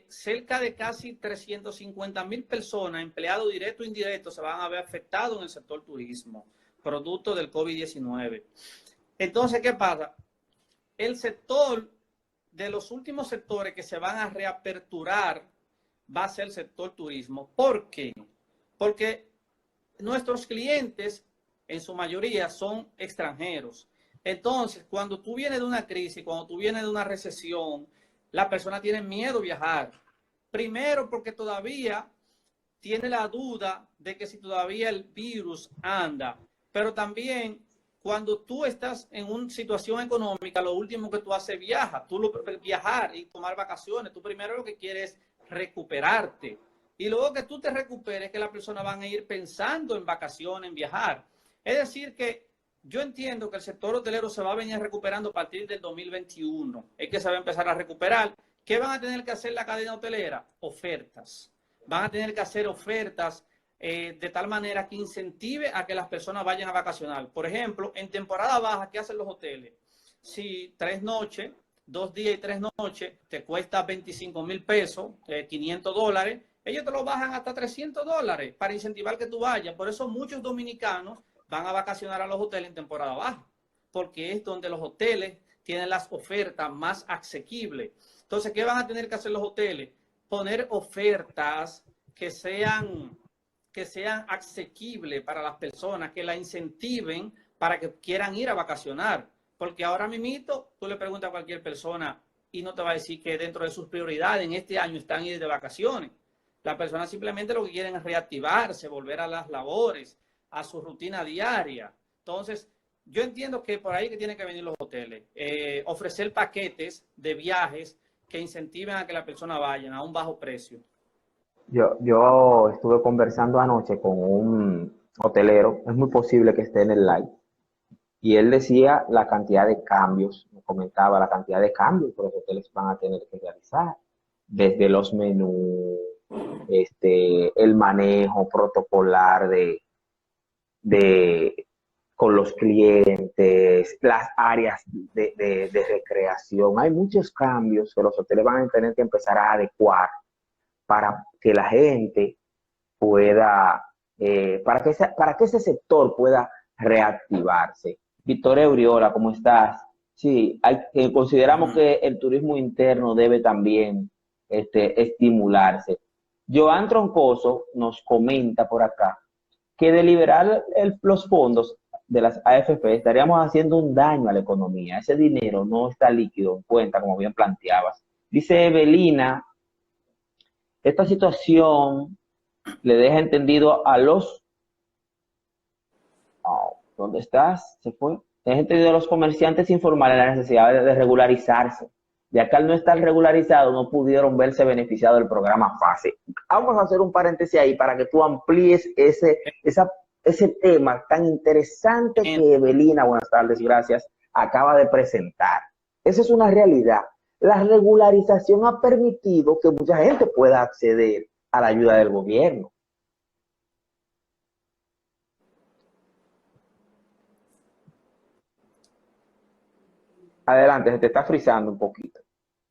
Cerca de casi 350,000 personas, empleados directos e indirectos, se van a ver afectados en el sector turismo, producto del COVID-19. Entonces, ¿qué pasa? El sector de los últimos sectores que se van a reaperturar va a ser el sector turismo. ¿Por qué? Porque nuestros clientes, en su mayoría, son extranjeros. Entonces, cuando tú vienes de una crisis, cuando tú vienes de una recesión, las personas tienen miedo a viajar. Primero, porque todavía tiene la duda de que si todavía el virus anda, pero también cuando tú estás en una situación económica, lo último que tú haces es viajar y tomar vacaciones. Tú primero lo que quieres es recuperarte. Y luego que tú te recuperes, que las personas van a ir pensando en vacaciones, en viajar. Es decir, que yo entiendo que el sector hotelero se va a venir recuperando a partir del 2021. Es que se va a empezar a recuperar. ¿Qué van a tener que hacer la cadena hotelera? Ofertas. Van a tener que hacer ofertas de tal manera que incentive a que las personas vayan a vacacionar. Por ejemplo, en temporada baja, ¿qué hacen los hoteles? Si 3 noches, 2 días y 3 noches, te cuesta 25,000 pesos, $500, ellos te lo bajan hasta $300 para incentivar que tú vayas. Por eso muchos dominicanos van a vacacionar a los hoteles en temporada baja, porque es donde los hoteles tienen las ofertas más asequibles. Entonces, ¿qué van a tener que hacer los hoteles? Poner ofertas que sean asequibles para las personas, que la incentiven para que quieran ir a vacacionar. Porque ahora mismo tú le preguntas a cualquier persona y no te va a decir que dentro de sus prioridades en este año están ir de vacaciones. Las personas simplemente lo que quieren es reactivarse, volver a las labores, a su rutina diaria. Entonces, yo entiendo que por ahí que tienen que venir los hoteles, ofrecer paquetes de viajes que incentiven a que las personas vayan a un bajo precio. Yo estuve conversando anoche con un hotelero, es muy posible que esté en el live, y él decía la cantidad de cambios, me comentaba la cantidad de cambios que los hoteles van a tener que realizar, desde los menús, el manejo protocolar de con los clientes, las áreas de recreación. Hay muchos cambios que los hoteles van a tener que empezar a adecuar para que la gente pueda, para que ese sector pueda reactivarse. Victoria Uriola, ¿cómo estás? Sí, consideramos que el turismo interno debe también estimularse. Joan Troncoso nos comenta por acá que de liberar los fondos de las AFP estaríamos haciendo un daño a la economía. Ese dinero no está líquido en cuenta, como bien planteabas. Dice Evelina, esta situación le deja entendido a los... Oh, ¿dónde estás? Se fue. Deja entendido a los comerciantes informales la necesidad de regularizarse, ya que al no estar regularizado no pudieron verse beneficiados del programa FASE. Vamos a hacer un paréntesis ahí para que tú amplíes ese tema tan interesante que Evelina, buenas tardes, gracias, acaba de presentar. Esa es una realidad. La regularización ha permitido que mucha gente pueda acceder a la ayuda del gobierno. Adelante, se te está frizando un poquito.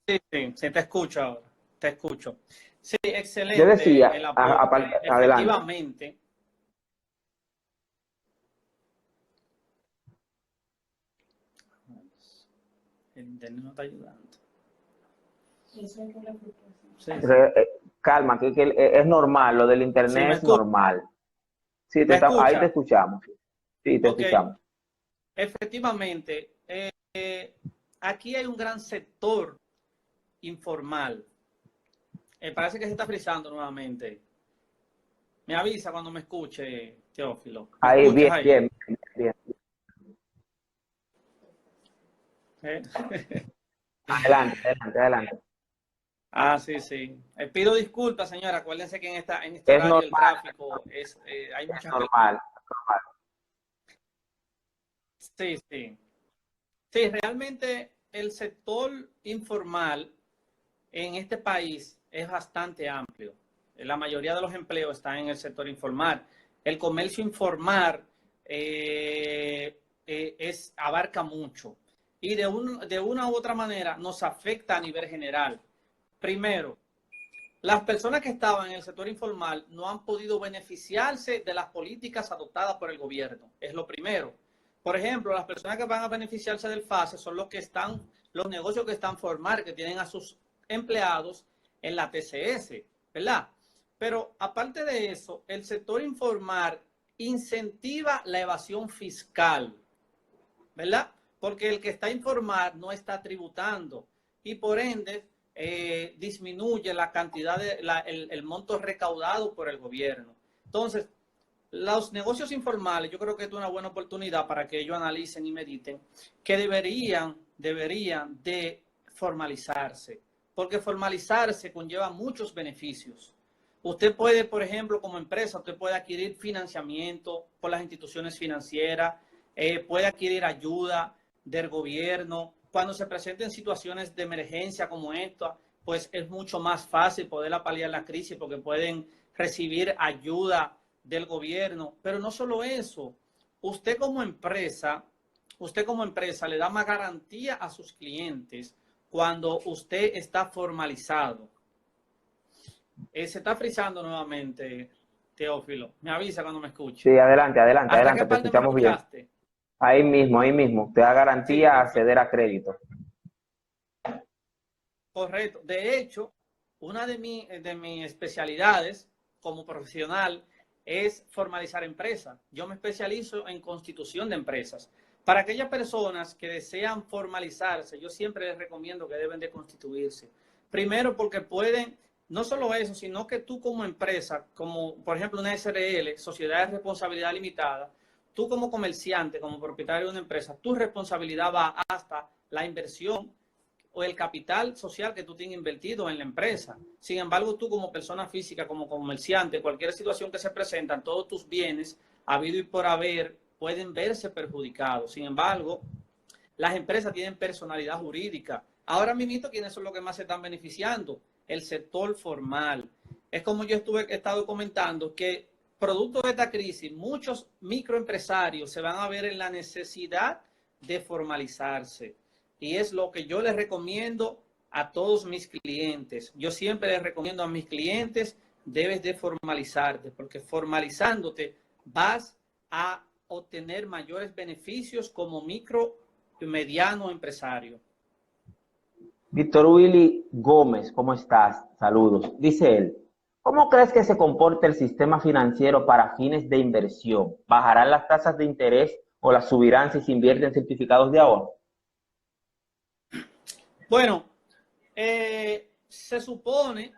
Sí, sí, sí, te escucho ahora, te escucho. Sí, Yo excelente decía, el aporte, adelante. efectivamente. El internet no está ayudando. Sí, sí. Calma, que es normal, lo del Sí, me internet es escucha. normal. Sí, ¿Me ahí te escucha? escuchamos. Sí, te Ok, escuchamos. efectivamente. Aquí hay un gran sector informal. Parece que se está frizando nuevamente. Me avisa cuando me escuche, Teófilo. ¿Me Ahí, escuchas bien, ahí? bien, bien. ¿eh? Adelante, adelante, adelante. Ah, sí, sí. Pido disculpas, señora. Acuérdense que en este Es horario el normal, tráfico hay es muchas personas. normal, normal. Sí, sí. Sí, realmente el sector informal en este país es bastante amplio. La mayoría de los empleos están en el sector informal. El comercio informal abarca mucho y de una u otra manera nos afecta a nivel general. Primero, las personas que estaban en el sector informal no han podido beneficiarse de las políticas adoptadas por el gobierno. Es lo primero. Por ejemplo, las personas que van a beneficiarse del FASE son los negocios que están formar, que tienen a sus empleados en la TCS, ¿verdad? Pero aparte de eso, el sector informal incentiva la evasión fiscal, ¿verdad? Porque el que está informal no está tributando y por ende disminuye la cantidad el monto recaudado por el gobierno. Entonces, los negocios informales, yo creo que es una buena oportunidad para que ellos analicen y mediten que deberían de formalizarse, porque formalizarse conlleva muchos beneficios. Usted puede, por ejemplo, como empresa, usted puede adquirir financiamiento por las instituciones financieras, puede adquirir ayuda del gobierno. Cuando se presenten situaciones de emergencia como esta, pues es mucho más fácil poder paliar la crisis porque pueden recibir ayuda del gobierno. Pero no solo eso, usted como empresa le da más garantía a sus clientes cuando usted está formalizado. Se está frizando nuevamente, Teófilo. Me avisa cuando me escuche. Sí, adelante, adelante, ¿Hasta qué adelante, te parte me escuchamos bien. escuchaste? Ahí mismo. Te da Sí, garantía a perfecto. acceder a crédito. Correcto. De hecho, una de mis especialidades como profesional es formalizar empresas. Yo me especializo en constitución de empresas. Para aquellas personas que desean formalizarse, yo siempre les recomiendo que deben de constituirse. Primero porque pueden, no solo eso, sino que tú como empresa, como por ejemplo una SRL, Sociedad de Responsabilidad Limitada, tú como comerciante, como propietario de una empresa, tu responsabilidad va hasta la inversión o el capital social que tú tienes invertido en la empresa. Sin embargo, tú como persona física, como comerciante, cualquier situación que se presenta, todos tus bienes, habido y por haber, pueden verse perjudicados. Sin embargo, las empresas tienen personalidad jurídica. Ahora mismo, ¿quiénes son los que más se están beneficiando? El sector formal. Es como yo he estado comentando que producto de esta crisis, muchos microempresarios se van a ver en la necesidad de formalizarse. Y es lo que yo les recomiendo a todos mis clientes. Yo siempre les recomiendo a mis clientes, debes de formalizarte, porque formalizándote vas a obtener mayores beneficios como micro y mediano empresario. Víctor Willy Gómez, ¿cómo estás? Saludos. Dice él, ¿cómo crees que se comporta el sistema financiero para fines de inversión? ¿Bajarán las tasas de interés o las subirán si se invierte en certificados de ahorro? Bueno, se supone,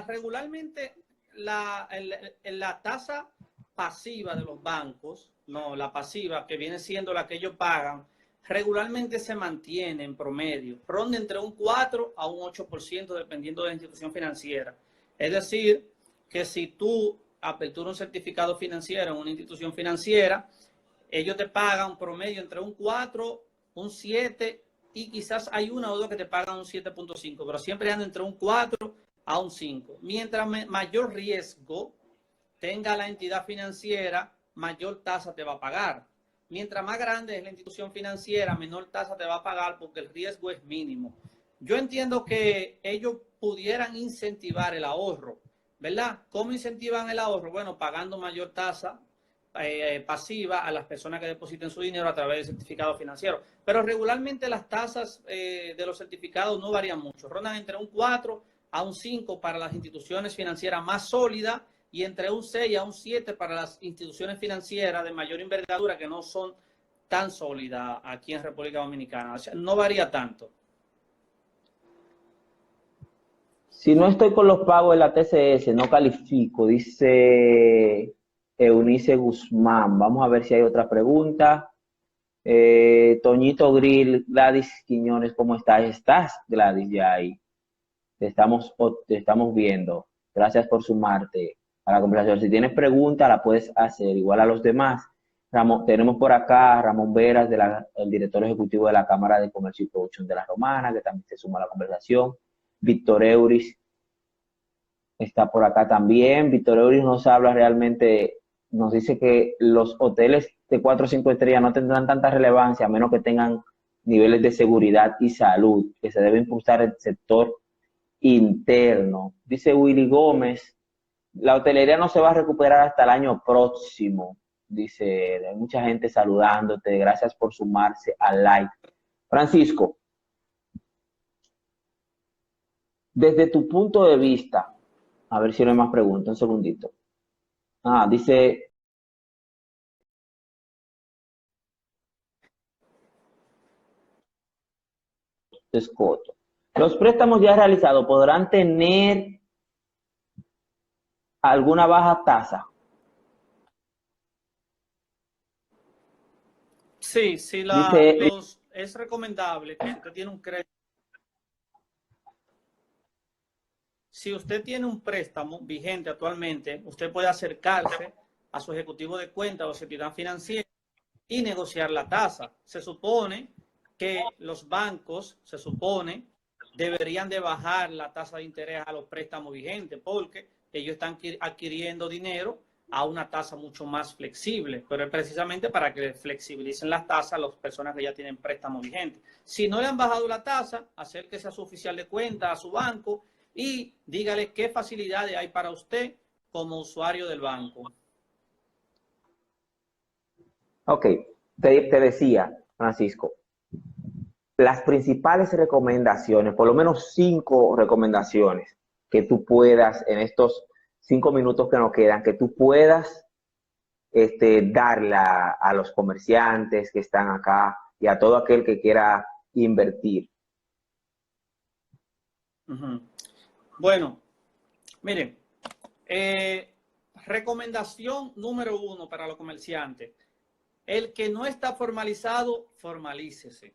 regularmente la tasa pasiva de los bancos, no, la pasiva que viene siendo la que ellos pagan, regularmente se mantiene en promedio, ronda entre un 4 a un 8% dependiendo de la institución financiera. Es decir, que si tú aperturas un certificado financiero en una institución financiera, ellos te pagan un promedio entre un 4, un 7 y quizás hay una o dos que te pagan un 7.5, pero siempre anda entre un 4 a un 5. Mientras mayor riesgo tenga la entidad financiera, mayor tasa te va a pagar. Mientras más grande es la institución financiera, menor tasa te va a pagar porque el riesgo es mínimo. Yo entiendo que ellos pudieran incentivar el ahorro, ¿verdad? ¿Cómo incentivan el ahorro? Bueno, pagando mayor tasa pasiva a las personas que depositen su dinero a través de certificados financieros. Pero regularmente las tasas de los certificados no varían mucho. Rondan entre un 4 a un 5 para las instituciones financieras más sólidas y entre un 6 a un 7 para las instituciones financieras de mayor envergadura que no son tan sólidas aquí en República Dominicana. O sea, no varía tanto. Si no estoy con los pagos de la TCS, no califico, dice Eunice Guzmán. Vamos a ver si hay otra pregunta. Toñito Grill, Gladys Quiñones, ¿cómo estás? ¿Estás, Gladys, ya ahí? Te estamos viendo. Gracias por sumarte a la conversación. Si tienes preguntas, la puedes hacer igual a los demás. Tenemos por acá a Ramón Veras, el director ejecutivo de la Cámara de Comercio y Producción de La Romana, que también se suma a la conversación. Víctor Euris está por acá también. Víctor Euris nos habla realmente, nos dice que los hoteles de 4 o 5 estrellas no tendrán tanta relevancia a menos que tengan niveles de seguridad y salud, que se debe impulsar el sector interno. Dice Willy Gómez, la hotelería no se va a recuperar hasta el año próximo. Dice, hay mucha gente saludándote, gracias por sumarse al like. Francisco, desde tu punto de vista, a ver si no hay más preguntas, un segundito. Dice Escoto, los préstamos ya realizados podrán tener alguna baja tasa. Sí, Dice, es recomendable que si usted tiene un crédito, si usted tiene un préstamo vigente actualmente, usted puede acercarse a su ejecutivo de cuenta o entidad financiera y negociar la tasa. Se supone que los bancos, deberían de bajar la tasa de interés a los préstamos vigentes porque ellos están adquiriendo dinero a una tasa mucho más flexible, pero es precisamente para que flexibilicen las tasas a las personas que ya tienen préstamos vigentes. Si no le han bajado la tasa, acérquese a su oficial de cuenta, a su banco, y dígale qué facilidades hay para usted como usuario del banco. Ok, te decía, Francisco, las principales recomendaciones, por lo menos 5 recomendaciones que tú puedas en estos 5 minutos que nos quedan, que tú puedas darle a los comerciantes que están acá y a todo aquel que quiera invertir. Bueno, miren, recomendación número 1 para los comerciantes. El que no está formalizado, formalícese.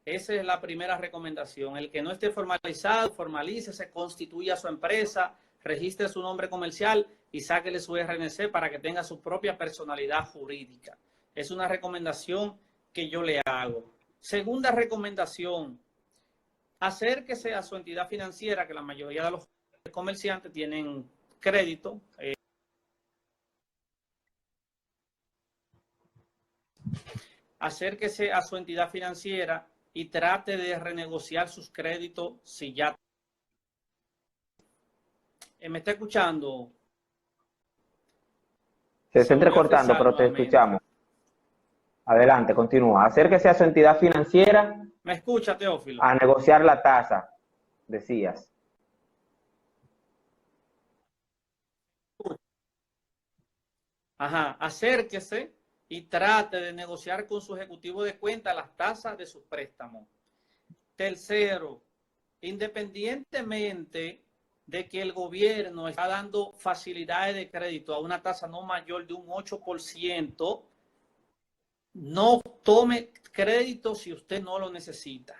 Esa es la primera recomendación. El que no esté formalizado, formalícese, constituya su empresa, registre su nombre comercial y sáquele su RNC para que tenga su propia personalidad jurídica. Es una recomendación que yo le hago. Segunda recomendación, acérquese a su entidad financiera, que la mayoría de los comerciantes tienen crédito. Acérquese a su entidad financiera y trate de renegociar sus créditos si ya... ¿Me está escuchando? Se está entrecortando, pero te escuchamos. Adelante, continúa. Acérquese a su entidad financiera. ¿Me escucha, Teófilo? A negociar la tasa, decías. Ajá, acérquese y trate de negociar con su ejecutivo de cuenta las tasas de sus préstamos. Tercero, independientemente de que el gobierno está dando facilidades de crédito a una tasa no mayor de un 8%, no tome crédito si usted no lo necesita.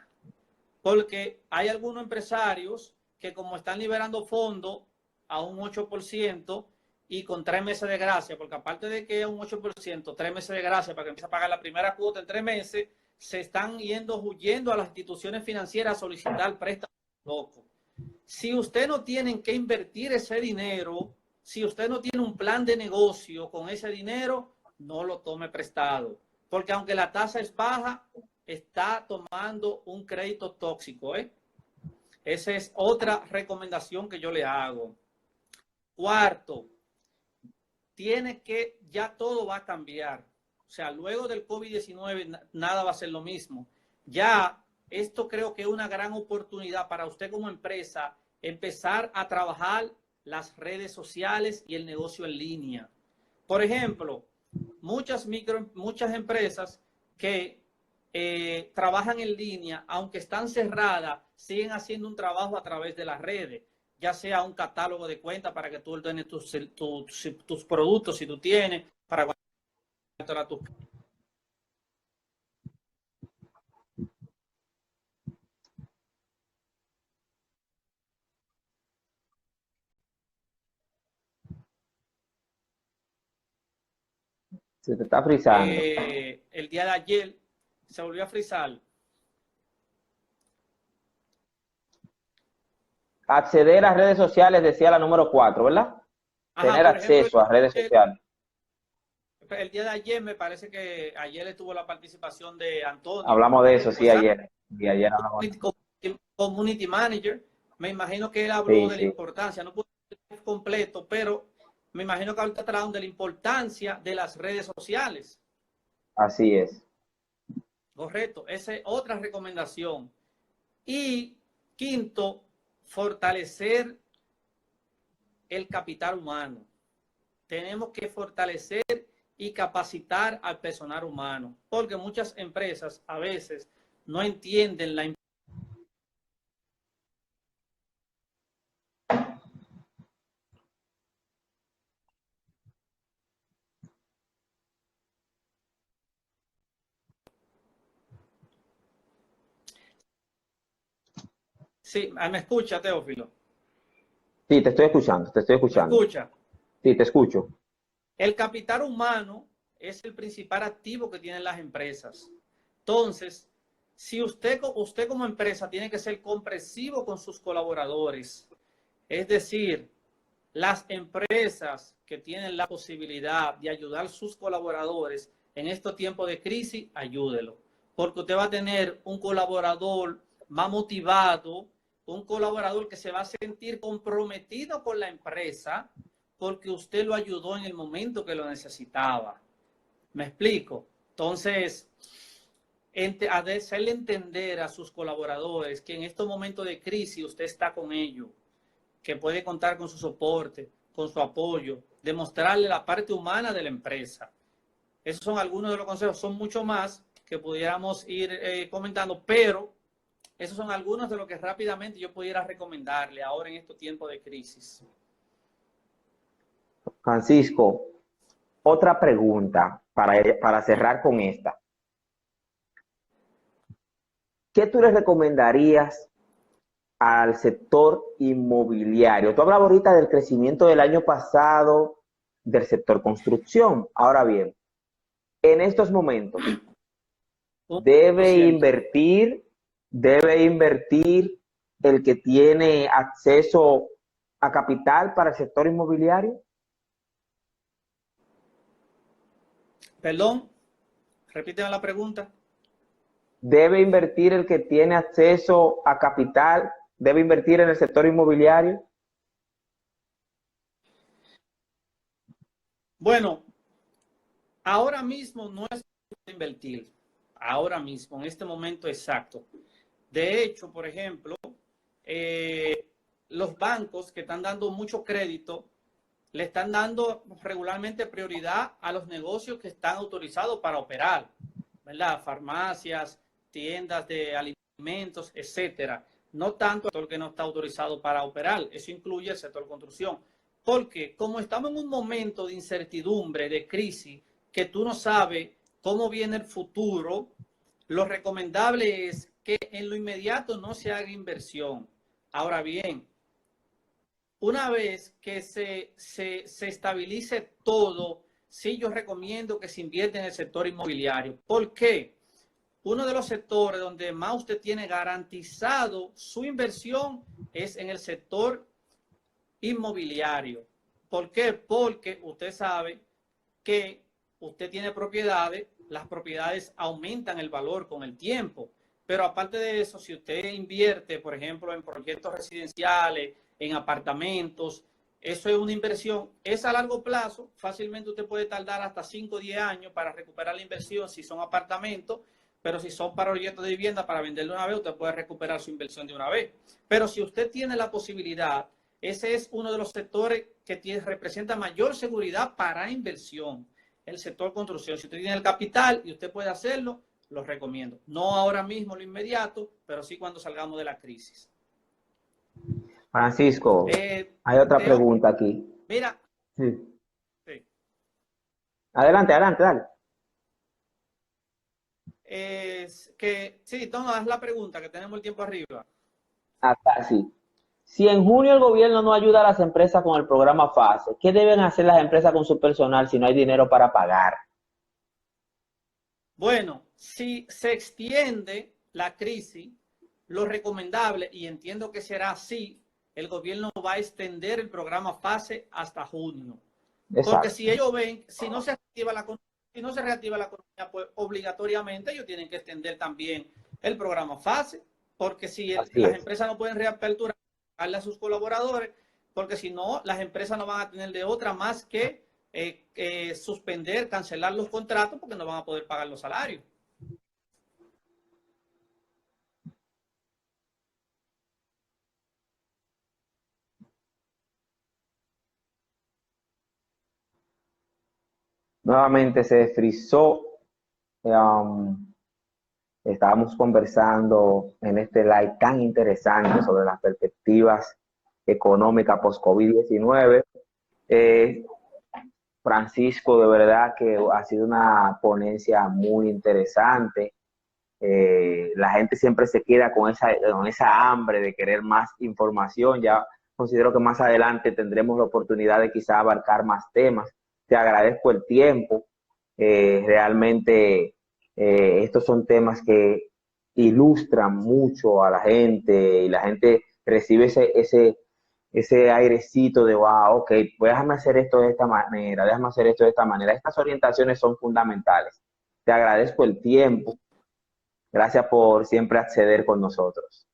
Porque hay algunos empresarios que como están liberando fondos a un 8% y con 3 meses de gracia, porque aparte de que es un 8%, 3 meses de gracia para que empiece a pagar la primera cuota en 3 meses, se están huyendo a las instituciones financieras a solicitar préstamos locos. Si usted no tiene en qué invertir ese dinero, si usted no tiene un plan de negocio con ese dinero, no lo tome prestado. Porque aunque la tasa es baja, está tomando un crédito tóxico. Esa es otra recomendación que yo le hago. Cuarto, ya todo va a cambiar. O sea, luego del COVID-19 nada va a ser lo mismo. Ya esto creo que es una gran oportunidad para usted como empresa empezar a trabajar las redes sociales y el negocio en línea. Por ejemplo, muchas empresas que trabajan en línea, aunque están cerradas, siguen haciendo un trabajo a través de las redes, ya sea un catálogo de cuentas para que tú ordenes tus productos, si tú tienes, para tus Se te está frizando. El día de ayer se volvió a frizar. Acceder a redes sociales, decía la número 4, ¿verdad? Ajá, Tener por ejemplo, acceso a redes sociales. el día de ayer me parece que ayer estuvo la participación de Antonio, Hablamos de eso, sí, González, ayer. Y ayer hablamos. community manager. Me imagino que él habló Sí, de la sí. importancia, no pude ser completo, pero me imagino que ahorita está hablando de la importancia de las redes sociales. Así es. Correcto, esa es otra recomendación. Y quinto, fortalecer el capital humano. Tenemos que fortalecer y capacitar al personal humano, porque muchas empresas a veces no entienden la importancia. Sí, ¿me escucha, Teófilo? Sí, te estoy escuchando, te estoy ¿Me escuchando. escucha? Sí, te escucho. El capital humano es el principal activo que tienen las empresas. Entonces, si usted como empresa tiene que ser comprensivo con sus colaboradores, es decir, las empresas que tienen la posibilidad de ayudar a sus colaboradores en estos tiempos de crisis, ayúdelo. Porque usted va a tener un colaborador más motivado, un colaborador que se va a sentir comprometido con la empresa porque usted lo ayudó en el momento que lo necesitaba. ¿Me explico? Entonces, hacerle entender a sus colaboradores que en estos momentos de crisis usted está con ellos, que puede contar con su soporte, con su apoyo, demostrarle la parte humana de la empresa. Esos son algunos de los consejos, son mucho más que pudiéramos ir comentando, pero esos son algunos de los que rápidamente yo pudiera recomendarle ahora en estos tiempos de crisis. Francisco, otra pregunta para cerrar con esta. ¿Qué tú le recomendarías al sector inmobiliario? Tú hablabas ahorita del crecimiento del año pasado del sector construcción. Ahora bien, en estos momentos, debe 100%. invertir el que tiene acceso a capital para el sector inmobiliario. Perdón, repíteme la pregunta. Debe invertir el que tiene acceso a capital, debe invertir en el sector inmobiliario. Bueno, ahora mismo no es invertir, ahora mismo, en este momento exacto. De hecho, por ejemplo, los bancos que están dando mucho crédito le están dando regularmente prioridad a los negocios que están autorizados para operar, ¿verdad? Farmacias, tiendas de alimentos, etcétera. No tanto el sector que no está autorizado para operar. Eso incluye el sector construcción. Porque como estamos en un momento de incertidumbre, de crisis, que tú no sabes cómo viene el futuro, lo recomendable es que en lo inmediato no se haga inversión. Ahora bien, una vez que se estabilice todo, sí yo recomiendo que se invierta en el sector inmobiliario. ¿Por qué? Uno de los sectores donde más usted tiene garantizado su inversión es en el sector inmobiliario. ¿Por qué? Porque usted sabe que usted tiene propiedades, las propiedades aumentan el valor con el tiempo. Pero aparte de eso, si usted invierte, por ejemplo, en proyectos residenciales, en apartamentos, eso es una inversión. Es a largo plazo, fácilmente usted puede tardar hasta 5 o 10 años para recuperar la inversión si son apartamentos, pero si son para proyectos de vivienda, para venderlo una vez, usted puede recuperar su inversión de una vez. Pero si usted tiene la posibilidad, ese es uno de los sectores que representa mayor seguridad para inversión, el sector construcción. Si usted tiene el capital y usted puede hacerlo, lo recomiendo. No ahora mismo, lo inmediato, pero sí cuando salgamos de la crisis. Francisco, hay otra Teo, pregunta aquí. mira. Sí. Sí. Adelante, adelante, dale. Sí, Tono, haz la pregunta, que tenemos el tiempo arriba. Acá sí. Si en junio el gobierno no ayuda a las empresas con el programa FASE, ¿qué deben hacer las empresas con su personal si no hay dinero para pagar? Bueno, si se extiende la crisis, lo recomendable, y entiendo que será así, el gobierno va a extender el programa FASE hasta junio. Exacto. Porque si ellos ven, si no se reactiva la economía, pues obligatoriamente ellos tienen que extender también el programa FASE, porque si las empresas no pueden reaperturar, darle a sus colaboradores, porque si no, las empresas no van a tener de otra más que suspender, cancelar los contratos, porque no van a poder pagar los salarios. Nuevamente se frizó. Estábamos conversando en este live tan interesante sobre las perspectivas económicas post-COVID-19. Francisco, de verdad que ha sido una ponencia muy interesante. La gente siempre se queda con esa hambre de querer más información. Ya considero que más adelante tendremos la oportunidad de quizá abarcar más temas. Te agradezco el tiempo. Realmente estos son temas que ilustran mucho a la gente y la gente recibe ese airecito de, wow, ok, pues déjame hacer esto de esta manera, déjame hacer esto de esta manera. Estas orientaciones son fundamentales. Te agradezco el tiempo. Gracias por siempre acceder con nosotros.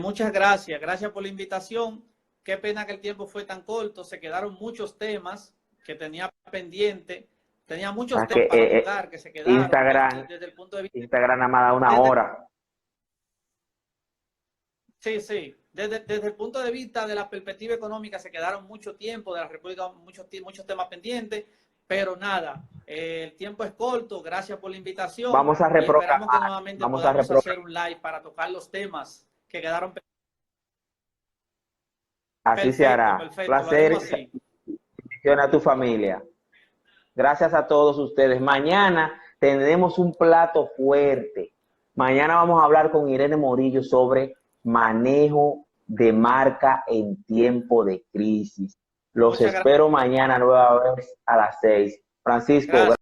Muchas gracias, gracias por la invitación. Qué pena que el tiempo fue tan corto, se quedaron muchos temas que tenía pendiente, tenía muchos temas para tocar que se quedaron desde el punto de vista. Instagram nada más da una hora. Sí, desde el punto de vista de la perspectiva económica se quedaron mucho tiempo de la República, muchos temas pendientes, pero nada, el tiempo es corto, gracias por la invitación. Vamos a reprogramar. Y esperamos que nuevamente podamos hacer un live para tocar los temas que quedaron pendientes. Así se hará. Perfecto, Placer. Bendiciones a tu familia. Gracias a todos ustedes. Mañana tendremos un plato fuerte. Mañana vamos a hablar con Irene Morillo sobre manejo de marca en tiempo de crisis. Los espero mañana nueva vez a las 6. Francisco. Gracias.